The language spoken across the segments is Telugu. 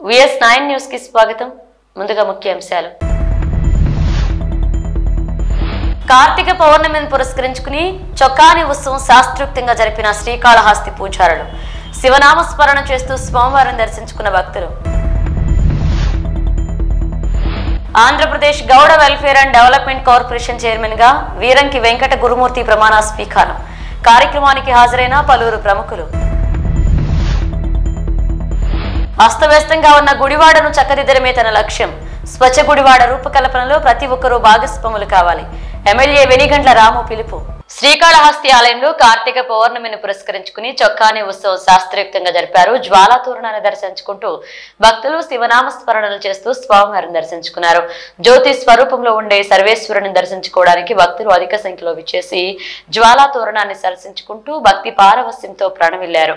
VS9 న్యూస్ కి స్వాగతం. ముందుగా ముఖ్యాంశాలు. కార్తీక పౌర్ణమిని పురస్కరించుకుని చొక్కాని ఉత్సవం శాస్త్రోక్తంగా జరిపిన శ్రీకాళహస్తి పూజారులు. శివనామ స్మరణ చేస్తూ స్వామివారిని దర్శించుకున్న భక్తులు. Andhra Pradesh Gowda welfare and development corporation chairman గా వీరంకి వెంకట గురుమూర్తి ప్రమాణ స్వీకారం. కార్యక్రమానికి హాజరైన పలువురు ప్రముఖులు. అస్తవ్యస్తంగా ఉన్న గుడివాడను చక్కదిద్దడమే తన లక్ష్యం. స్వచ్ఛ గుడివాడ రూపకల్పనలో ప్రతి ఒక్కరూ భాగస్వాములు కావాలి. ఎమ్మెల్యే వెనిగండ్ల రాము పిలుపు. శ్రీకాళహస్తి ఆలయంలో కార్తీక పౌర్ణమిని పురస్కరించుకుని చొక్కాని ఉత్సవం శాస్త్రోక్తంగా జరిపారు. జ్వాలా తోరణాన్ని దర్శించుకుంటూ భక్తులు శివనామ స్మరణలు చేస్తూ స్వామివారిని దర్శించుకున్నారు. జ్యోతి స్వరూపంలో ఉండే సర్వేశ్వరుని దర్శించుకోవడానికి భక్తులు అధిక సంఖ్యలో విచ్చేసి జ్వాలా తోరణాన్ని దర్శించుకుంటూ భక్తి పారవస్యంతో ప్రణమిల్లారు.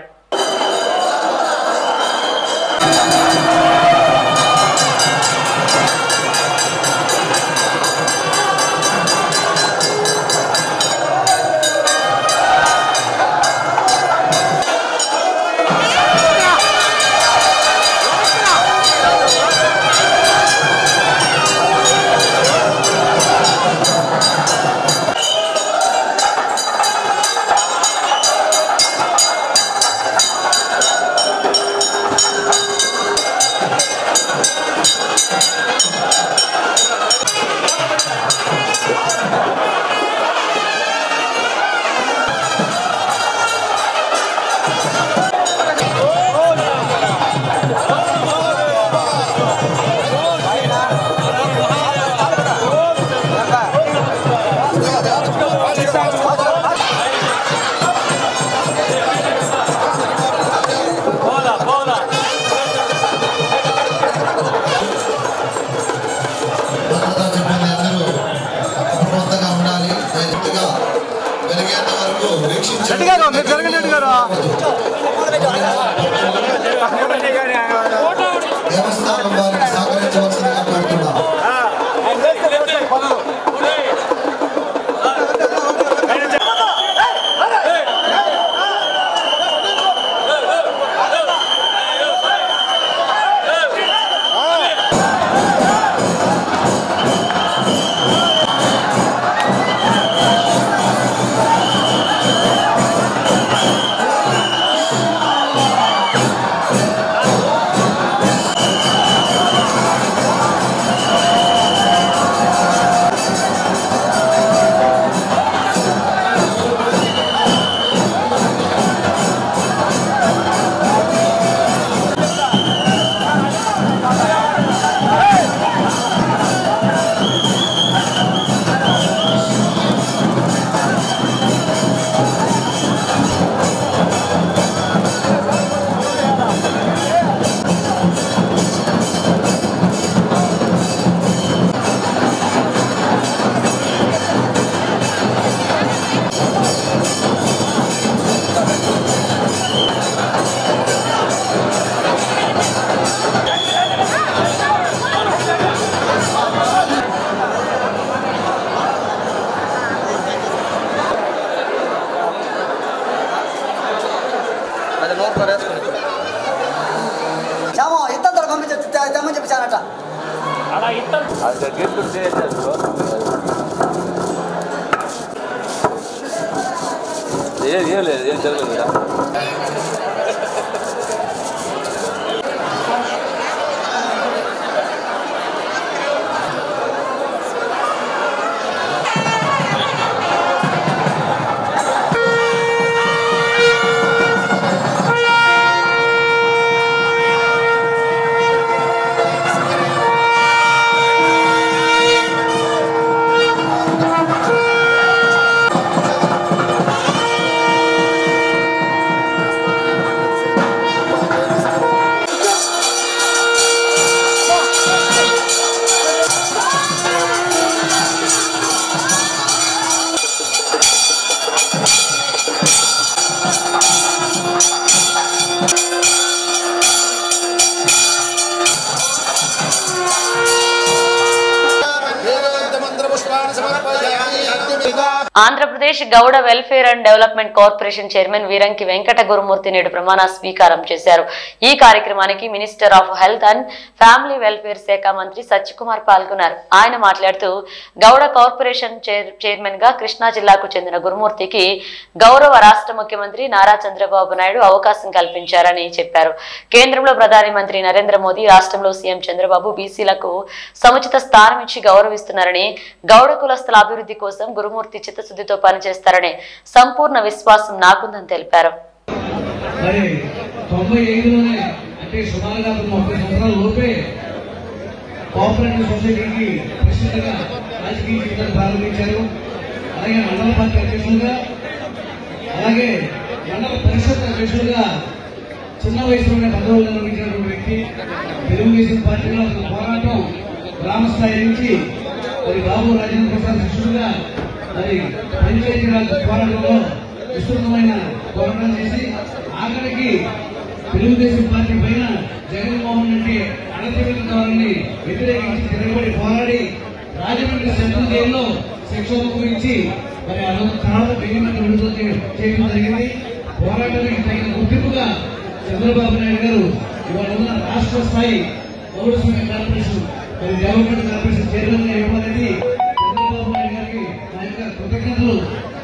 దేవస్థానం వారికి సహకరించవలసిందిగా కోరుతున్నాం. ఏం జరగలేదు. Andhra Pradesh Gowda welfare and development corporation chairman Veeranki Venkata Gurumurthy నేడు ప్రమాణ స్వీకారం చేశారు. ఈ కార్యక్రమానికి minister of health and family welfare శాఖ మంత్రి సత్యకుమార్ పాల్గొన్నారు. ఆయన మాట్లాడుతూ గౌడ కార్పొరేషన్ చైర్మన్ గా కృష్ణా జిల్లాకు చెందిన గురుమూర్తికి గౌరవ రాష్ట్ర ముఖ్యమంత్రి నారా చంద్రబాబు నాయుడు అవకాశం కల్పించారని చెప్పారు. కేంద్రంలో ప్రధాని మంత్రి నరేంద్ర మోదీ, రాష్ట్రంలో సీఎం చంద్రబాబు బీసీలకు సముచిత స్థానం ఇచ్చి గౌరవిస్తున్నారని, గౌడ కులస్తుల అభివృద్ధి కోసం గురుమూర్తి చిత్తశుద్ధితో పనిచేస్తారనే సంపూర్ణ విశ్వాసం నాకుందని తెలిపారు. చిన్న వయసులోనే పదవులు నిర్వహించినటువంటి వ్యక్తి, తెలుగుదేశం పార్టీలో పోరాటం గ్రామస్థాయి నుంచి మరి బాబు రాజేంద్ర ప్రసాద్ శిష్యుడుగా మరి పంచాయతీ రాజ్ పోరాటంలో విస్తృతమైన పోరాటం చేసి ఆఖరికి తెలుగుదేశం పార్టీ పైన జగన్మోహన్ రెడ్డి అణచివేత ధోరణిని వ్యతిరేకించి తిరగబడి పోరాడి రాజమండ్రి సెంట్రల్ జైల్లో శిక్ష అనుభవించి మరి ఆ రోజు తర్వాత 1000 మంది విడుదల చేయడం జరిగింది. పోరాటానికి తగిన గుర్తింపుగా చంద్రబాబు నాయుడు గారు ఇవాళ ఉన్న రాష్ట్ర స్థాయి గౌడ సంఘ కార్పొరేషన్ మరి డెవలప్మెంట్ కార్పొరేషన్ చైర్మన్ గా ఇవ్వాలని చంద్రబాబు నాయుడు గారికి నా యొక్క కృతజ్ఞతలు,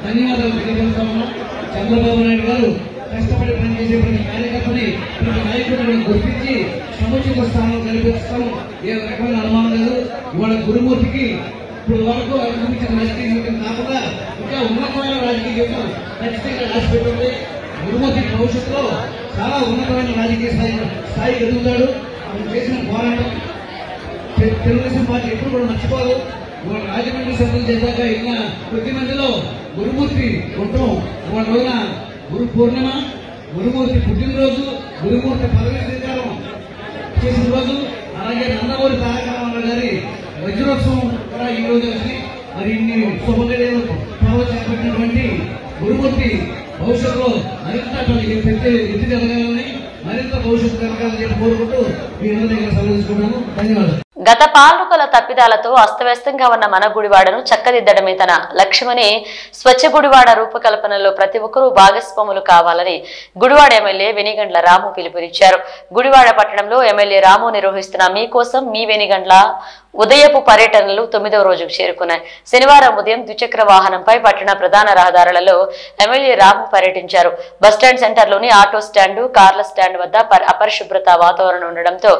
ధన్యవాదాలు తెలియజేస్తా ఉన్నాం. చంద్రబాబు నాయుడు గారు కష్టపడి పనిచేసే ప్రతి కార్యకర్తని, ప్రతి నాయకుడిని గుర్తించి సముచిత స్థానం కల్పిస్తాం. ఏ రకమైన అనుమానం లేదు. ఇవాళ గురుమూర్తికి ఇప్పుడు వరకు అనుభవించిన రాజకీయ జీవితం కాకుండా ఇంకా ఉన్నతమైన రాజకీయ జీవితం ఖచ్చితంగా రాసిపెట్టింది. గురుమూర్తి భవిష్యత్తులో చాలా ఉన్నతమైన రాజకీయ స్థాయికి ఎదుగుతాడు. ఆయన చేసిన పోరాటం తెలుగుదేశం పార్టీ ఎప్పుడు కూడా మర్చిపోదు. ఇవాళ రాజమండ్రి సెంట్రల్ చేశాక వెళ్ళిన కొద్ది మందిలో గురుమూర్తి ఉండటం, ఇవాళ రోజున గురు పూర్ణిమ, గురుమూర్తి పుట్టినరోజు, గురుమూర్తి పదవి స్వీకారం చేసిన రోజు, అలాగే నందమూరి తారక రామారావు గారి వజ్రోత్సవం కూడా ఈ రోజు వచ్చి మరి ఇన్ని శుభగడియలు చేపట్టినటువంటి గురుమూర్తి భవిష్యత్తులో మరింత ఎత్తి జరగాలని, మరింత భవిష్యత్తు జరగాలని చెప్పి కోరుకుంటూ మీ అందరి దగ్గర సెలవుకున్నాను. ధన్యవాదాలు. గత పాలకుల తప్పిదాలతో అస్తవ్యస్తంగా ఉన్న మన గుడివాడను చక్కదిద్దడమే తన లక్ష్యమని, స్వచ్ఛ గుడివాడ రూపకల్పనలో ప్రతి ఒక్కరూ భాగస్వాములు కావాలని గుడివాడ ఎమ్మెల్యే వెనిగండ్ల రాము పిలుపునిచ్చారు. గుడివాడ పట్టణంలో ఎమ్మెల్యే రాము నిర్వహిస్తున్న మీకోసం మీ వెనిగండ్ల ఉదయపు పర్యటనలు 9వ రోజుకు చేరుకున్నాయి. శనివారం ఉదయం ద్విచక్ర వాహనంపై పట్టణ ప్రధాన రహదారులలో ఎమ్మెల్యే రాము పర్యటించారు. బస్టాండ్ సెంటర్లోని ఆటో స్టాండు, కార్ల స్టాండ్ వద్ద అపరిశుభ్రత వాతావరణం ఉండడంతో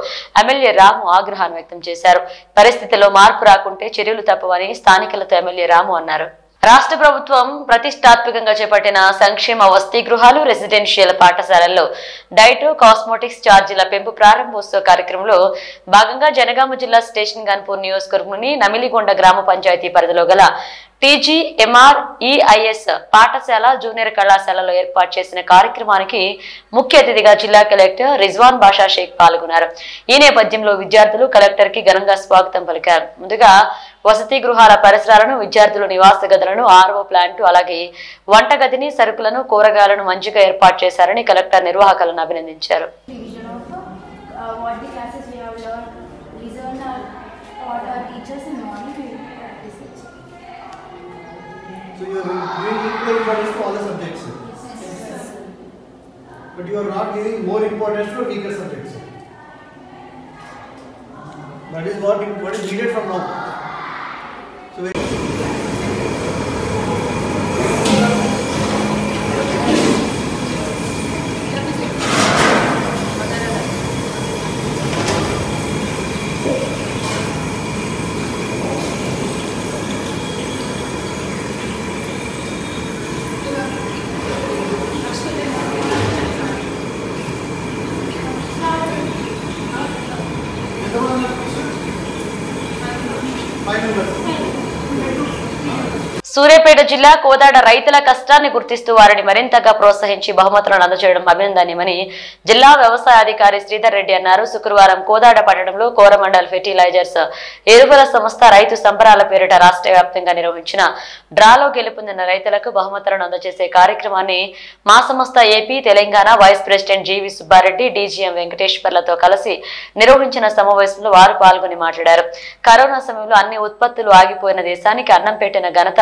ఎమ్మెల్యే రాము ఆగ్రహాన్ని వ్యక్తం చేశారు. పరిస్థితిలో మార్పు రాకుంటే చర్యలు తప్పవని స్థానికులతో ఎమ్మెల్యే రాము అన్నారు. రాష్ట్ర ప్రభుత్వం ప్రతిష్టాత్మకంగా చేపట్టిన సంక్షేమ వసతి గృహాలు, రెసిడెన్షియల్ పాఠశాలల్లో డైట్, కాస్మోటిక్స్ ఛార్జీల పెంపు ప్రారంభోత్సవ కార్యక్రమంలో భాగంగా జనగామ జిల్లా స్టేషన్ గన్పూర్ నియోజకవర్గంలోని నమిలిగొండ గ్రామ పంచాయతీ పరిధిలో గల TGMREIS పాఠశాల, జూనియర్ కళాశాలలో ఏర్పాటు చేసిన కార్యక్రమానికి ముఖ్య అతిథిగా జిల్లా కలెక్టర్ రిజ్వాన్ బాషా షేక్ పాల్గొన్నారు. ఈ నేపథ్యంలో విద్యార్థులు కలెక్టర్ కి ఘనంగా స్వాగతం పలికారు. ముందుగా వసతి గృహాల పరిసరాలను, విద్యార్థుల నివాస గదులను, RO ప్లాంట్, అలాగే వంటగదిని, సరుకులను, కూరగాయలను మంచిగా ఏర్పాటు చేశారని కలెక్టర్ నిర్వాహకులను అభినందించారు. So you are doing equal importance to all the subjects, but you are not giving more importance to weaker subjects. That is what is needed from now. So Suryapet జిల్లా కోదాడ రైతుల కష్టాన్ని గుర్తిస్తూ వారిని మరింతగా ప్రోత్సహించి బహుమతులను అందజేయడం అభినందనీయమని జిల్లా వ్యవసాయ అధికారి శ్రీధర్ రెడ్డి అన్నారు. శుక్రవారం కోదాడ పట్టణంలో కోరమండల్ ఫెర్టిలైజర్స్ ఎరువుల సంస్థ రైతు సంబరాల పేరిట రాష్ట్ర వ్యాప్తంగా నిర్వహించిన డ్రాలో గెలుపొందిన రైతులకు బహుమతులను అందజేసే కార్యక్రమాన్ని మా సంస్థ ఏపీ, తెలంగాణ వైస్ ప్రెసిడెంట్ జీవి సుబ్బారెడ్డి, DGM వెంకటేశ్వర్లతో కలిసి నిర్వహించిన సమావేశంలో వారు పాల్గొని మాట్లాడారు. కరోనా సమయంలో అన్ని ఉత్పత్తులు ఆగిపోయిన దేశానికి అన్నం పెట్టిన ఘనత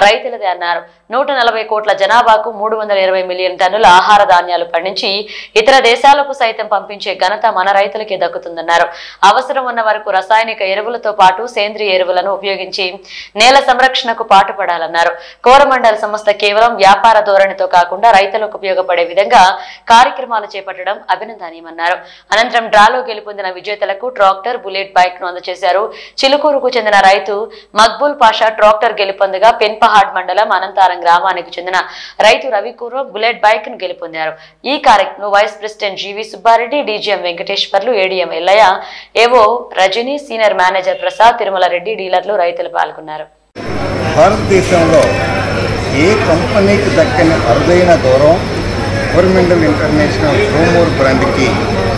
రైతులదే అన్నారు. 140 కోట్ల జనాభాకు 320 మిలియన్ టన్నుల ఆహార ధాన్యాలు పండించి ఇతర దేశాలకు సైతం పంపించే ఘనత మన రైతులకే దక్కుతుందన్నారు. అవసరం ఉన్న వరకు రసాయనిక ఎరువులతో పాటు సేంద్రియ ఎరువులను ఉపయోగించి నేల సంరక్షణకు పాటుపడాలన్నారు. కోరమండల్ సంస్థ కేవలం వ్యాపార ధోరణితో కాకుండా రైతులకు ఉపయోగపడే విధంగా కార్యక్రమాలు చేపట్టడం అభినందనీయమన్నారు. అనంతరం డ్రాలో గెలుపొందిన విజేతలకు ట్రాక్టర్, బుల్లెట్ బైక్ ను అందజేశారు. చిలుకూరుకు చెందిన రైతు మక్బూల్ పాషా ట్రాక్టర్ గెలుపొందగా పెన్పహాడ్ మండలం అనంతారం గ్రామానికి చెందిన రైతు రవికూరు బుల్లెట్ బైక్ ను గెలుపొందారు. ఈ కార్యక్రమంలో వైస్ ప్రెసిడెంట్ జీవి సుబ్బారెడ్డి, డీజీఎం వెంకటేశ్వర్లు, ఏడీఎం ఎల్లయ్య, ఏవో రజని, సీనియర్ మేనేజర్ ప్రసాద్, తిరుమల రెడ్డి, డీలర్లు, రైతులు పాల్గొన్నారు. భారతదేశంలో ఏ కంపెనీకి దక్కని అరుదైన గౌరవం కోరమండల్ ఇంటర్నేషనల్ గ్రోమోర్ బ్రాండ్కి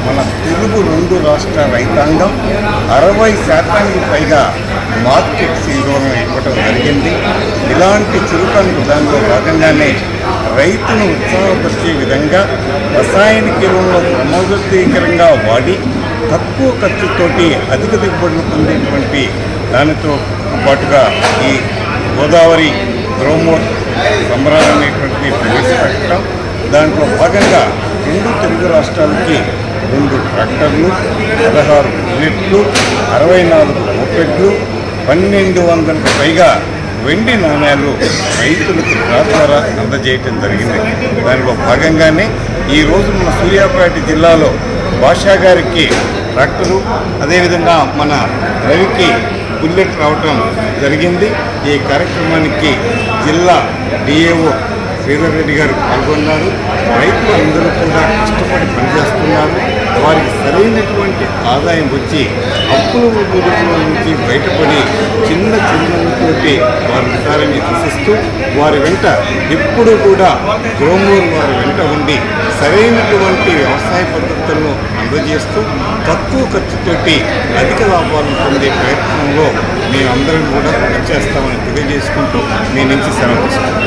మన తెలుగు 2 రాష్ట్ర రైతాంగం 60% పైగా మార్కెట్ సీజోను ఇవ్వడం జరిగింది. ఇలాంటి చురుకైన విధానంలో భాగంగానే రైతును ఉత్సాహపరిచే విధంగా రసాయనిక ఎరువులను క్రమబద్ధీకరంగా వాడి తక్కువ ఖర్చుతోటి అధిక దిగుబడులు పొందేటువంటి దానితో పాటుగా ఈ గోదావరి గ్రోమోర్ సంబరాలు అనేటువంటిది ప్రవేశపెట్టడం, దాంట్లో భాగంగా 2 తెలుగు రాష్ట్రాలకి 2 ట్రాక్టర్లు, 16 బుల్లెట్లు, 64 మోపెడ్లు, 1200కు పైగా వెండి నాణ్యాలు రైతులకు డ్రా ద్వారా అందజేయటం జరిగింది. దానిలో భాగంగానే ఈరోజు మన సూర్యాపేట జిల్లాలో భాషా గారికి ట్రాక్టరు, అదేవిధంగా మన రవికి బుల్లెట్ రావటం జరిగింది. ఈ కార్యక్రమానికి జిల్లా డిఏఓ శ్రీధర్ రెడ్డి గారు పాల్గొన్నారు. రైతులు అందరూ కూడా కష్టపడి పనిచేస్తున్నారు. వారికి సరైనటువంటి ఆదాయం వచ్చి అప్పుల ఊబిలో నుంచి బయటపడి చిన్న చిన్నతోటి వారి విధానాన్ని ఆశిస్తూ వారి వెంట ఎప్పుడూ కూడా గ్రోమోర్ వారి వెంట ఉండి సరైనటువంటి వ్యవసాయ పద్ధతులను అందజేస్తూ తక్కువ ఖర్చుతోటి అధిక లాభాలను పొందే ప్రయత్నంలో మేమందరం కూడా పనిచేస్తామని తెలియజేసుకుంటూ మీ నుంచి సెలవు తీసుకుంటాం.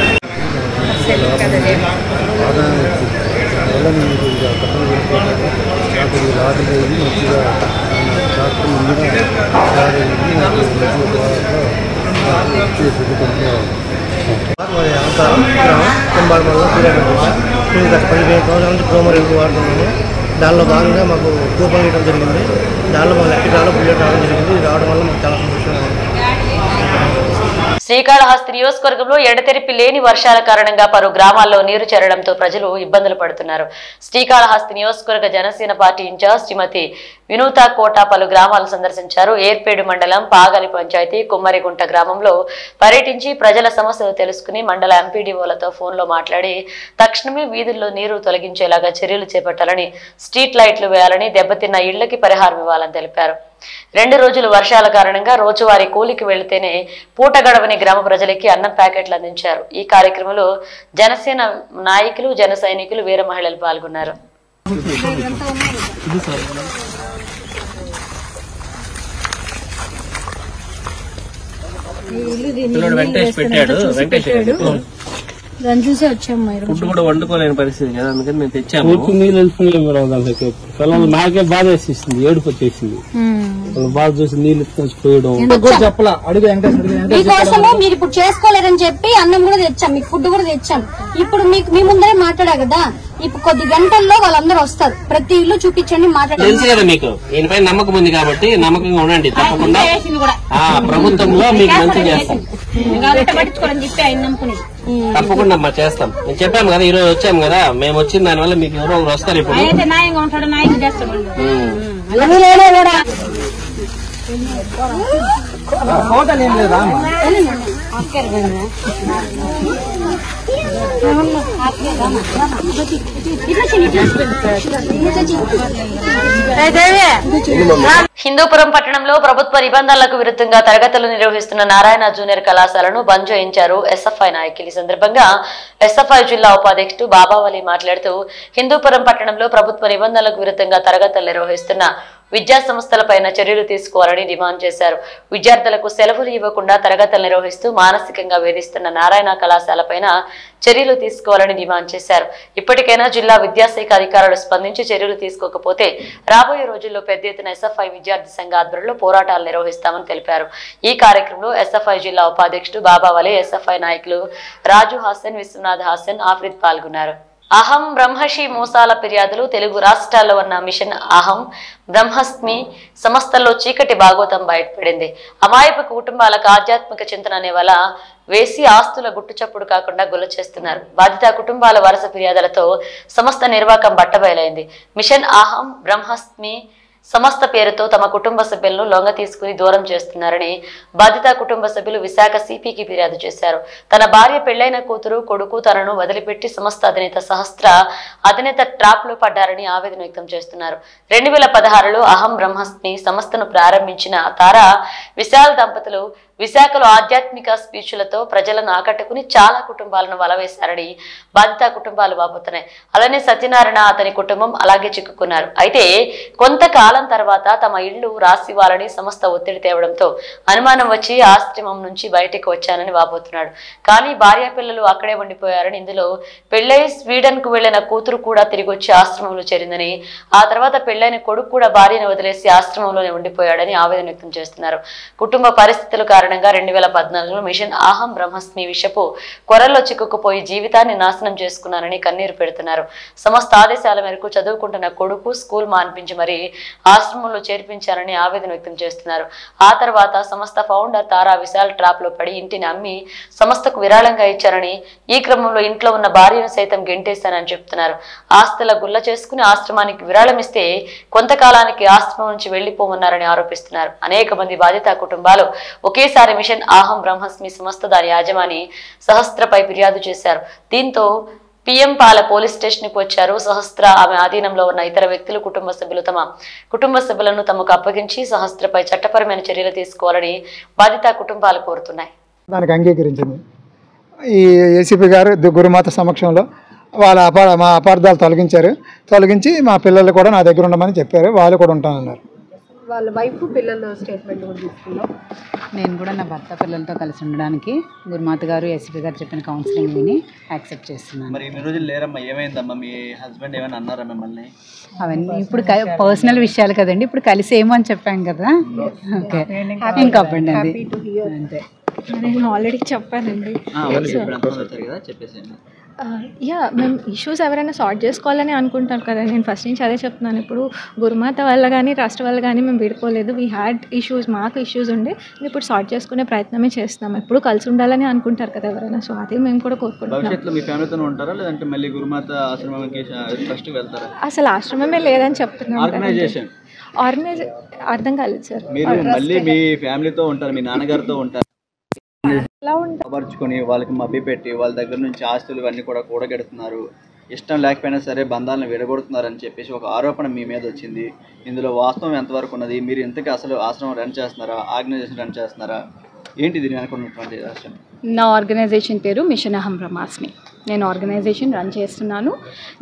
మేము గత 15 సంవత్సరాల నుంచి గ్రోమోర్ ఎరువు వాడుతున్నాము. దానిలో భాగంగా మాకు కూపన్ ఇవ్వడం జరిగింది. దానిలో మాకు లక్కీ డ్రాలో బుల్లెట్ రావడం జరిగింది. ఇది రావడం వల్ల మాకు చాలా సంతోషంగా ఉంది. శ్రీకాళహస్తి నియోజకవర్గంలో ఎడతెరిపి లేని వర్షాల కారణంగా పలు గ్రామాల్లో నీరు చేరడంతో ప్రజలు ఇబ్బందులు పడుతున్నారు. శ్రీకాళహస్తి నియోజకవర్గ జనసేన పార్టీ ఇన్ఛార్జ్ శ్రీమతి వినూత కోట పలు గ్రామాలను సందర్శించారు. ఏర్పేడు మండలం పాగలి పంచాయతీ కుమ్మరిగుంట గ్రామంలో పర్యటించి ప్రజల సమస్యలు తెలుసుకుని మండల ఎంపీడీఓలతో ఫోన్లో మాట్లాడి తక్షణమే వీధుల్లో నీరు తొలగించేలాగా చర్యలు చేపట్టాలని, స్ట్రీట్ లైట్లు వేయాలని, దెబ్బతిన్న ఇళ్లకి పరిహారం ఇవ్వాలని తెలిపారు. 2 రోజులు వర్షాల కారణంగా రోజువారీ కూలికి వెళితేనే పూట గడవని గ్రామ ప్రజలకి అన్నం ప్యాకెట్లు అందించారు. ఈ కార్యక్రమంలో జనసేన నాయకులు, జన సైనికులు, వీర మహిళలు పాల్గొన్నారు. దాన్ని చూసే వచ్చాము. ఫుడ్ కూడా వండుకోలేని పరిస్థితి కదా, అందుకని మేము తెచ్చాము. నీళ్ళు వెళ్ళిపోయి మాకే బాధ వేసేసింది, ఏడుపు వచ్చేసింది. బాగా చూసి నీళ్ళు పోయడం మీకోసము మీరు ఇప్పుడు చేసుకోలేదని చెప్పి అన్నం కూడా తెచ్చాం, మీకు ఫుడ్ కూడా తెచ్చాం. ఇప్పుడు మీకు మీ ముందరే మాట్లాడా కదా, ఇప్పుడు కొద్ది గంటల్లో వాళ్ళందరూ వస్తారు. ప్రతి ఇల్లు చూపించండి, మాట్లాడండి. తెలుసు కదా మీకు, దీనిపై నమ్మకం ఉంది కాబట్టి నమ్మకంగా ఉండండి. తప్పకుండా ప్రభుత్వంలో మీకు మంచి చేస్తాం. తప్పకుండా అమ్మా చేస్తాం. నేను చెప్పాము కదా, ఈ రోజు వచ్చాము కదా, మేము వచ్చిన దాని వల్ల మీకు ఎవరో ఒకరు వస్తారు. ఇప్పుడు హిందూపురం పట్టణంలో ప్రభుత్వ నిబంధనలకు విరుద్ధంగా తరగతులు నిర్వహిస్తున్న నారాయణ జూనియర్ కళాశాలను బంద్ చేయించారు ఎస్ఎఫ్ఐ నాయకులు. ఈ సందర్భంగా ఎస్ఎఫ్ఐ జిల్లా ఉపాధ్యక్షుడు బాబావలి మాట్లాడుతూ హిందూపురం పట్టణంలో ప్రభుత్వ నిబంధనలకు విరుద్ధంగా తరగతులు నిర్వహిస్తున్న విద్యా సంస్థలపైన చర్యలు తీసుకోవాలని డిమాండ్ చేశారు. విద్యార్థులకు సెలవులు ఇవ్వకుండా తరగతులు నిర్వహిస్తూ మానసికంగా వేధిస్తున్న నారాయణ కళాశాలపైన చర్యలు తీసుకోవాలని డిమాండ్ చేశారు. ఇప్పటికైనా జిల్లా విద్యాశాఖ అధికారులు స్పందించి చర్యలు తీసుకోకపోతే రాబోయే రోజుల్లో పెద్ద ఎత్తున ఎస్ఎఫ్ఐ విద్యార్థి సంఘ ఆధ్వర్యంలో పోరాటాలు నిర్వహిస్తామని తెలిపారు. ఈ కార్యక్రమంలో ఎస్ఎఫ్ఐ జిల్లా ఉపాధ్యక్షుడు బాబావలి, ఎస్ఎఫ్ఐ నాయకులు రాజు హాసన్, విశ్వనాథ్ హాసన్, ఆఫ్రిద్ పాల్గొన్నారు. అహం బ్రహ్మషి మోసాల ఫిర్యాదులు తెలుగు రాష్ట్రాల్లో ఉన్న మిషన్ అహం బ్రహ్మస్మి సంస్థల్లో చీకటి భాగోతం బయటపడింది. అమాయక కుటుంబాలకు ఆధ్యాత్మిక చింతన అనే వల్ల వేసి ఆస్తుల గుట్టుచప్పుడు కాకుండా గుల్ల చేస్తున్నారు. బాధిత కుటుంబాల వరుస ఫిర్యాదులతో సంస్థ నిర్వాహకం బట్టబయలైంది. మిషన్ అహం బ్రహ్మస్మి సంస్థ పేరుతో తమ కుటుంబ సభ్యులను లొంగ తీసుకుని దూరం చేస్తున్నారని బాధిత కుటుంబ సభ్యులు విశాఖ సిపికి ఫిర్యాదు చేశారు. తన భార్య, పెళ్లైన కూతురు, కొడుకు తనను వదిలిపెట్టి సంస్థ అధినేత సహస్ర అధినేత ట్రాప్ లో పడ్డారని ఆవేదన వ్యక్తం చేస్తున్నారు. 2016లో అహం బ్రహ్మస్మి సంస్థను ప్రారంభించిన తారా విశాల్ దంపతులు విశాఖలో ఆధ్యాత్మిక స్పీచ్లతో ప్రజలను ఆకట్టుకుని చాలా కుటుంబాలను వలవేశారని బాధిత కుటుంబాలు వాపోతున్నాయి. అలానే సత్యనారాయణ, అతని కుటుంబం అలాగే చిక్కుకున్నారు. అయితే కొంతకాలం తర్వాత తమ ఇళ్లు రాసివ్వాలని సంస్థ ఒత్తిడి తేవడంతో అనుమానం వచ్చి ఆశ్రమం నుంచి బయటకు వచ్చానని వాపోతున్నాడు. కానీ భార్య పిల్లలు అక్కడే ఉండిపోయారని, ఇందులో పెళ్లై స్వీడన్ కు వెళ్లిన కూతురు కూడా తిరిగి వచ్చి ఆశ్రమంలో చేరిందని, ఆ తర్వాత పెళ్లైన కొడుకు కూడా భార్యను వదిలేసి ఆశ్రమంలోనే ఉండిపోయాడని ఆవేదన వ్యక్తం చేస్తున్నారు. కుటుంబ పరిస్థితుల కారణంగా 2014లో మిషన్ అహం బ్రహ్మస్మి విషపు కొరల్లో చిక్కుకుపోయి జీవితాన్ని నాశనం చేసుకున్నానని కన్నీరు పెడుతున్నారు. సంస్థ ఆదేశాల మేరకు చదువుకుంటున్న కొడుకు స్కూల్ మాన్పించి మరి ఆశ్రమంలో చేర్పించారని ఆవేదన వ్యక్తం చేస్తున్నారు. ఆ తర్వాత సంస్థ ఫౌండర్ తారా విశాల్ ట్రాప్ లో పడి ఇంటిని అమ్మి సంస్థకు విరాళంగా ఇచ్చారని, ఈ క్రమంలో ఇంట్లో ఉన్న భార్యను సైతం గెంటేశానని చెప్తున్నారు. ఆస్తుల గుల్ల చేసుకుని ఆశ్రమానికి విరాళం ఇస్తే కొంతకాలానికి ఆశ్రమం నుంచి వెళ్లిపోమన్నారని ఆరోపిస్తున్నారు. అనేక మంది బాధిత కుటుంబాలు ఒకేసారి మిషన్ అహం బ్రహ్మస్మి సంస్థ దాని యాజమాని సహస్రపై ఫిర్యాదు చేశారు. దీంతో పిఎం పాల పోలీస్ స్టేషన్ కు వచ్చారు. సహస్ర, ఆమె ఆధీనంలో ఉన్న ఇతర వ్యక్తులు, కుటుంబ సభ్యులు తమ కుటుంబ సభ్యులను తమకు అప్పగించి సహస్రపై చట్టపరమైన చర్యలు తీసుకోవాలని బాధిత కుటుంబాలు కోరుతున్నాయి. దానికి అంగీకరించింది. ఈ ఏసీపీ గారు గురుమాత సమక్షంలో మా అపార్థాలు తొలగించి మా పిల్లలు కూడా నా దగ్గర ఉండమని చెప్పారు. వాళ్ళు కూడా ఉంటానన్నారు. వాళ్ళ వైఫ్ పిల్లల స్టేట్మెంట్ కూడా తీసుకున్నాం. నేను కూడా నా భర్త పిల్లలతో కలిసి ఉండడానికి గురుమాత గారు, ఎస్పీ గారు చెప్పిన కౌన్సిలింగ్ విని యాక్సెప్ట్ చేస్తున్నాను. మరి ఇన్ని రోజులు లేరమ్మా, ఏమైందమ్మా? మీ హస్బెండ్ ఏమైనా అన్నారా మిమ్మల్ని? అవన్నీ ఇప్పుడు పర్సనల్ విషయాలు కదండి, ఇప్పుడు కలిసి ఏమో అని చెప్పాం కదా. ఓకే, ఇంకా అవ్వండి అంతే. నేను ఆల్రెడీ చెప్పానండి. చెప్పేసి మేము ఇష్యూస్ ఎవరైనా సార్ట్ చేసుకోవాలని అనుకుంటాం కదా. నేను ఫస్ట్ నుంచి అదే చెప్తున్నాను. ఇప్పుడు గురుమాత వల్ల కానీ రాష్ట్ర వల్ల కానీ మేము విడిపోలేదు. వీ హ్యాడ్ ఇష్యూస్, మాకు ఇష్యూస్ ఉండే ఇప్పుడు సార్ట్ చేసుకునే ప్రయత్నమే చేస్తున్నాం. ఎప్పుడు కలిసి ఉండాలని అనుకుంటారు కదా ఎవరైనా. సో అదే మేము కూడా కోరుకుంటున్నాం. భవిష్యత్తులో మీ ఫ్యామిలీతో ఉంటారా, లేదంటే మళ్ళీ గురుమాత ఆశ్రమానికి ఫస్ట్ వెళ్తారా? అసలు ఆశ్రమమే లేదని చెప్తున్నాం. ఆర్గనైజేషన్ అర్థం కాలేదు సార్. మీరు మళ్ళీ మీ ఫ్యామిలీతో ఉంటారు, మీ నాన్నగారితో ఉంటారు, పరుచుకొని వాళ్ళకి మభ్య పెట్టి వాళ్ళ దగ్గర నుంచి ఆస్తులు ఇవన్నీ కూడా కూడగెడుతున్నారు, ఇష్టం లేకపోయినా సరే బంధాలను విడగొడుతున్నారని చెప్పేసి ఒక ఆరోపణ మీ మీద వచ్చింది. ఇందులో వాస్తవం ఎంతవరకు ఉన్నది? మీరు ఇంతకీ అసలు ఆశ్రమం రన్ చేస్తున్నారా, ఆర్గనైజేషన్ రన్ చేస్తున్నారా, ఏంటి దీన్ని అనుకున్నటువంటి ఆశ్రమం? నా ఆర్గనైజేషన్ పేరు మిషన్ అహం బ్రహ్మస్మి. నేను ఆర్గనైజేషన్ రన్ చేస్తున్నాను.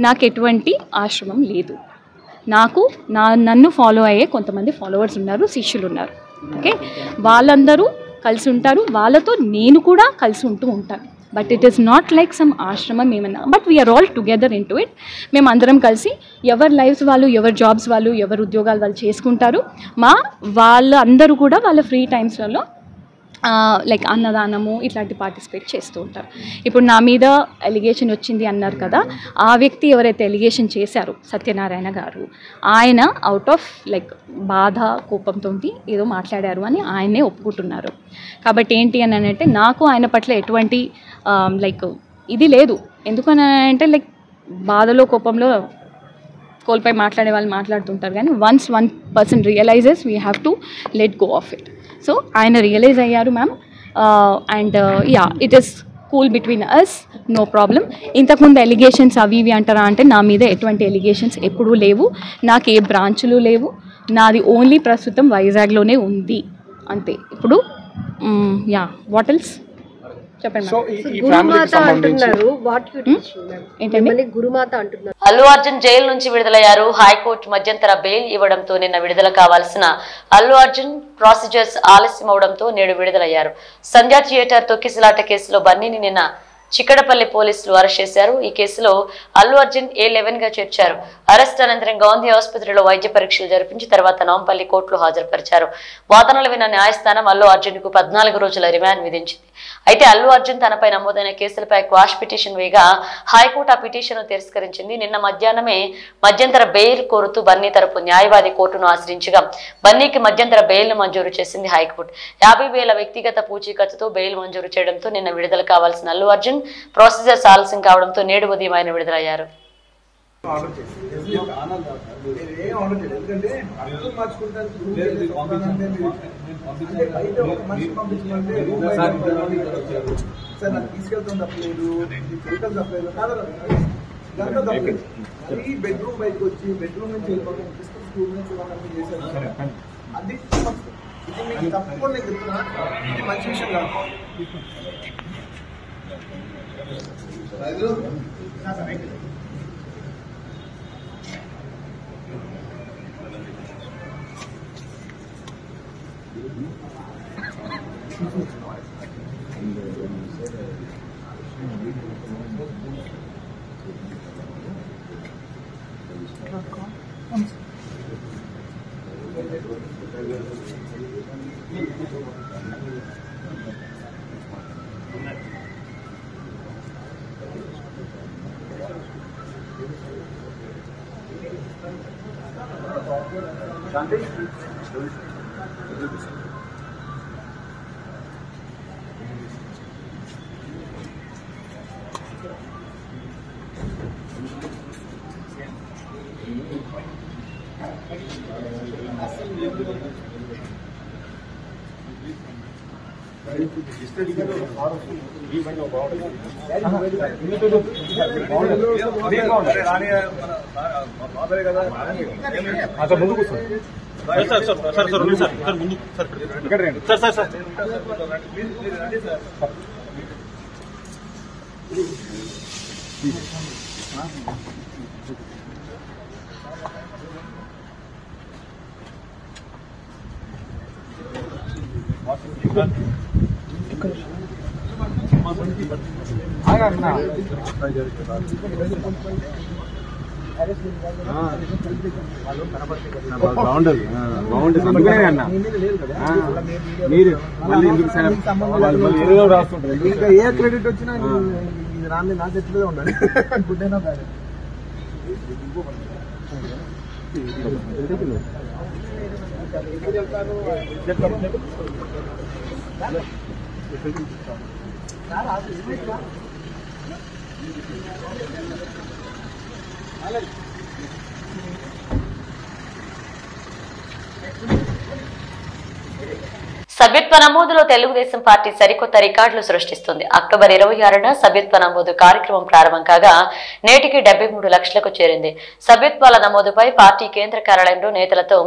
నాకు ఎటువంటి ఆశ్రమం లేదు. నాకు నన్ను ఫాలో అయ్యే కొంతమంది ఫాలోవర్స్ ఉన్నారు, శిష్యులు ఉన్నారు. ఓకే, వాళ్ళందరూ కలిసి ఉంటారు. వాళ్ళతో నేను కూడా కలిసి ఉంటూ ఉంటాను. But it is not like some ఆశ్రమం ఏమన్నా. But we are all together into it. మేము అందరం కలిసి ఎవరి లైఫ్స్ వాళ్ళు, ఎవరి జాబ్స్ వాళ్ళు, ఎవరి ఉద్యోగాలు వాళ్ళు చేసుకుంటారు. వాళ్ళందరూ కూడా వాళ్ళ ఫ్రీ టైమ్స్లలో లైక్ అన్నదానము ఇట్లాంటి పార్టిసిపేట్ చేస్తూ ఉంటారు. ఇప్పుడు నా మీద ఎలిగేషన్ వచ్చింది అన్నారు కదా, ఆ వ్యక్తి ఎవరైతే ఎలిగేషన్ చేశారో సత్యనారాయణ గారు, ఆయన అవుట్ ఆఫ్ లైక్ బాధ, కోపంతో ఏదో మాట్లాడారు అని ఆయనే ఒప్పుకుంటున్నారు. కాబట్టి ఏంటి అని అంటే నాకు ఆయన పట్ల ఎటువంటి లైక్ ఇది లేదు. ఎందుకని అంటే లైక్ బాధలో, కోపంలో కోల్పై మాట్లాడే వాళ్ళు మాట్లాడుతుంటారు. కానీ once one person realizes we have to let go of it. So ఆయన రియలైజ్ అయ్యారు ma'am. And yeah, it is cool between us, no problem. ఇంతకుముందు ఎలిగేషన్స్ అవి ఇవి అంటారా అంటే నా మీద ఎటువంటి ఎలిగేషన్స్ ఎప్పుడూ లేవు. నాకు ఏ బ్రాంచ్లు లేవు. నాది ఓన్లీ ప్రస్తుతం వైజాగ్లోనే ఉంది అంతే. ఇప్పుడు యా, వాట్ ఎల్స్? గురుమాత అంటున్నారు. ఏంటంటే గురుమాత అంటున్నారు. అల్లు అర్జున్ జైలు నుంచి విడుదలయ్యారు. హైకోర్టు మధ్యంతర బెయిల్ ఇవ్వడంతో నిన్న విడుదల కావాల్సిన అల్లు అర్జున్ ప్రాసిజర్స్ ఆలస్యం అవడంతో నేడు విడుదలయ్యారు. సంధ్యా థియేటర్ తొక్కిసలాట కేసులో బన్నీని నిన్న చిక్కడపల్లి పోలీసులు అరెస్ట్ చేశారు. ఈ కేసులో అల్లు అర్జున్ A11 గా చేర్చారు. అరెస్ట్ అనంతరం గాంధీ ఆసుపత్రిలో వైద్య పరీక్షలు జరిపించి తర్వాత నాంపల్లి కోర్టులో హాజరుపరిచారు. వాదనలు విన్న న్యాయస్థానం అల్లు అర్జున్ కు 14 రోజుల రిమాండ్ విధించింది. అయితే అల్లు అర్జున్ తనపై నమోదైన కేసులపై క్వాష్ పిటిషన్ వేయగా హైకోర్టు ఆ పిటిషన్ తిరస్కరించింది. నిన్న మధ్యాహ్నమే మధ్యంతర బెయిల్ కోరుతూ బన్నీ తరపు న్యాయవాది కోర్టును ఆశ్రయించగా బన్నీకి మధ్యంతర బెయిల్ మంజూరు చేసింది హైకోర్టు. 50,000 వ్యక్తిగత పూచీకత్తుతో బెయిల్ మంజూరు చేయడంతో నిన్న విడుదల కావాల్సిన అల్లు అర్జున్ ప్రాసెసర్ ఆలస్యం కావడంతో నేడు ఉదయం ఆయన విడుదలయ్యారు. బెడ్రూమ్ బయటకు వచ్చి బెడ్రూమ్ నుంచి స్కూల్ నుంచి అది మీకు తప్పకుండా నేను చెప్తున్నా, ఇది మంచి విషయం కాదు. ముందు బాగుండదు అన్న మీరు రాస్తుంటారు. ఇంకా ఏ క్రెడిట్ వచ్చినా రాని నా చెట్లుగా ఉండాలి. గుడ్ అయినా బ్యాడ్ సభ్యత్వ నమోదులో తెలుగుదేశం పార్టీ సరికొత్త రికార్డులు సృష్టిస్తుంది. అక్టోబర్ 26న సభ్యత్వ నమోదు కార్యక్రమం ప్రారంభం కాగా నేటికి 73 లక్షలకు చేరింది. సభ్యత్వాల నమోదుపై పార్టీ కేంద్ర కార్యాలయంలో నేతలతో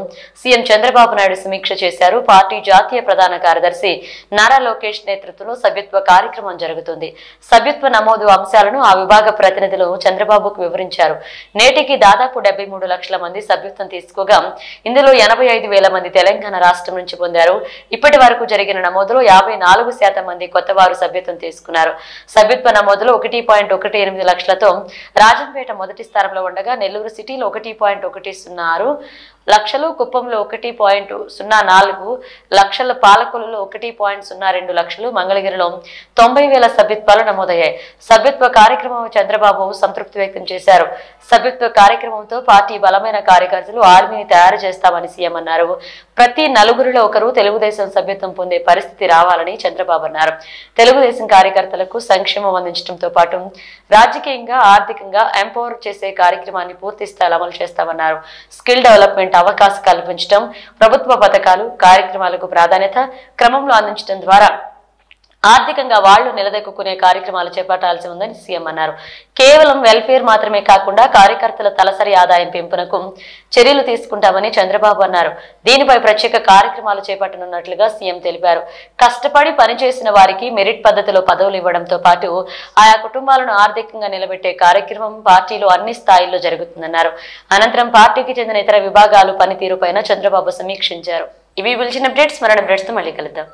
సీఎం చంద్రబాబు నాయుడు సమీక్ష చేశారు. పార్టీ జాతీయ ప్రధాన కార్యదర్శి నారా లోకేష్ నేతృత్వంలో సభ్యత్వ కార్యక్రమం జరుగుతుంది. సభ్యత్వ నమోదు అంశాలను ఆ విభాగ ప్రతినిధులు చంద్రబాబుకు వివరించారు. నేటికి దాదాపు 73 లక్షల మంది సభ్యత్వం తీసుకోగా ఇందులో 85,000 మంది తెలంగాణ రాష్ట్రం నుంచి పొందారు. ఇప్పటి వరకు జరిగిన నమోదులో 54% మంది కొత్తవారు సభ్యత్వం తీసుకున్నారు. సభ్యత్వ నమోదులో 1.18 లక్షలతో రాజంపేట మొదటి స్థానంలో ఉండగా నెల్లూరు సిటీలో 1.106 లక్షలు, కుప్పంలో 1.04 లక్షలు, పాలకొల్లులో 1.02 లక్షలు, మంగళగిరిలో 90,000 సభ్యత్వాలు నమోదయ్యాయి. సభ్యత్వ కార్యక్రమం చంద్రబాబు సంతృప్తి వ్యక్తం చేశారు. సభ్యత్వ కార్యక్రమంతో పార్టీ బలమైన కార్యకర్తలు ఆర్మీని తయారు చేస్తామని సీఎం అన్నారు. ప్రతి నలుగురిలో ఒకరు తెలుగుదేశం సభ్యత్వం పొందే పరిస్థితి రావాలని చంద్రబాబు అన్నారు. తెలుగుదేశం కార్యకర్తలకు సంక్షేమం అందించడంతో పాటు రాజకీయంగా, ఆర్థికంగా ఎంపవర్ చేసే కార్యక్రమాన్ని పూర్తి స్థాయిలో అమలు చేస్తామన్నారు. స్కిల్ డెవలప్మెంట్ అవకాశం కల్పించడం, ప్రభుత్వ పథకాలు, కార్యక్రమాలకు ప్రాధాన్యత క్రమంలో అందించడం ద్వారా ఆర్థికంగా వాళ్లు నిలదొక్కునే కార్యక్రమాలు చేపట్టాల్సి ఉందని సీఎం అన్నారు. కేవలం వెల్ఫేర్ మాత్రమే కాకుండా కార్యకర్తల తలసరి ఆదాయం పెంపునకు చర్యలు తీసుకుంటామని చంద్రబాబు అన్నారు. దీనిపై ప్రత్యేక కార్యక్రమాలు చేపట్టనున్నట్లుగా సీఎం తెలిపారు. కష్టపడి పనిచేసిన వారికి మెరిట్ పద్ధతిలో పదవులు ఇవ్వడంతో పాటు ఆయా కుటుంబాలను ఆర్థికంగా నిలబెట్టే కార్యక్రమం పార్టీలో అన్ని స్థాయిల్లో జరుగుతుందన్నారు. అనంతరం పార్టీకి చెందిన ఇతర విభాగాలు పనితీరుపైన చంద్రబాబు సమీక్షించారు. ఇవి పిలిచిన అప్డేట్స్. మరణ అప్డేట్స్ తో మళ్ళీ కలుద్దాం.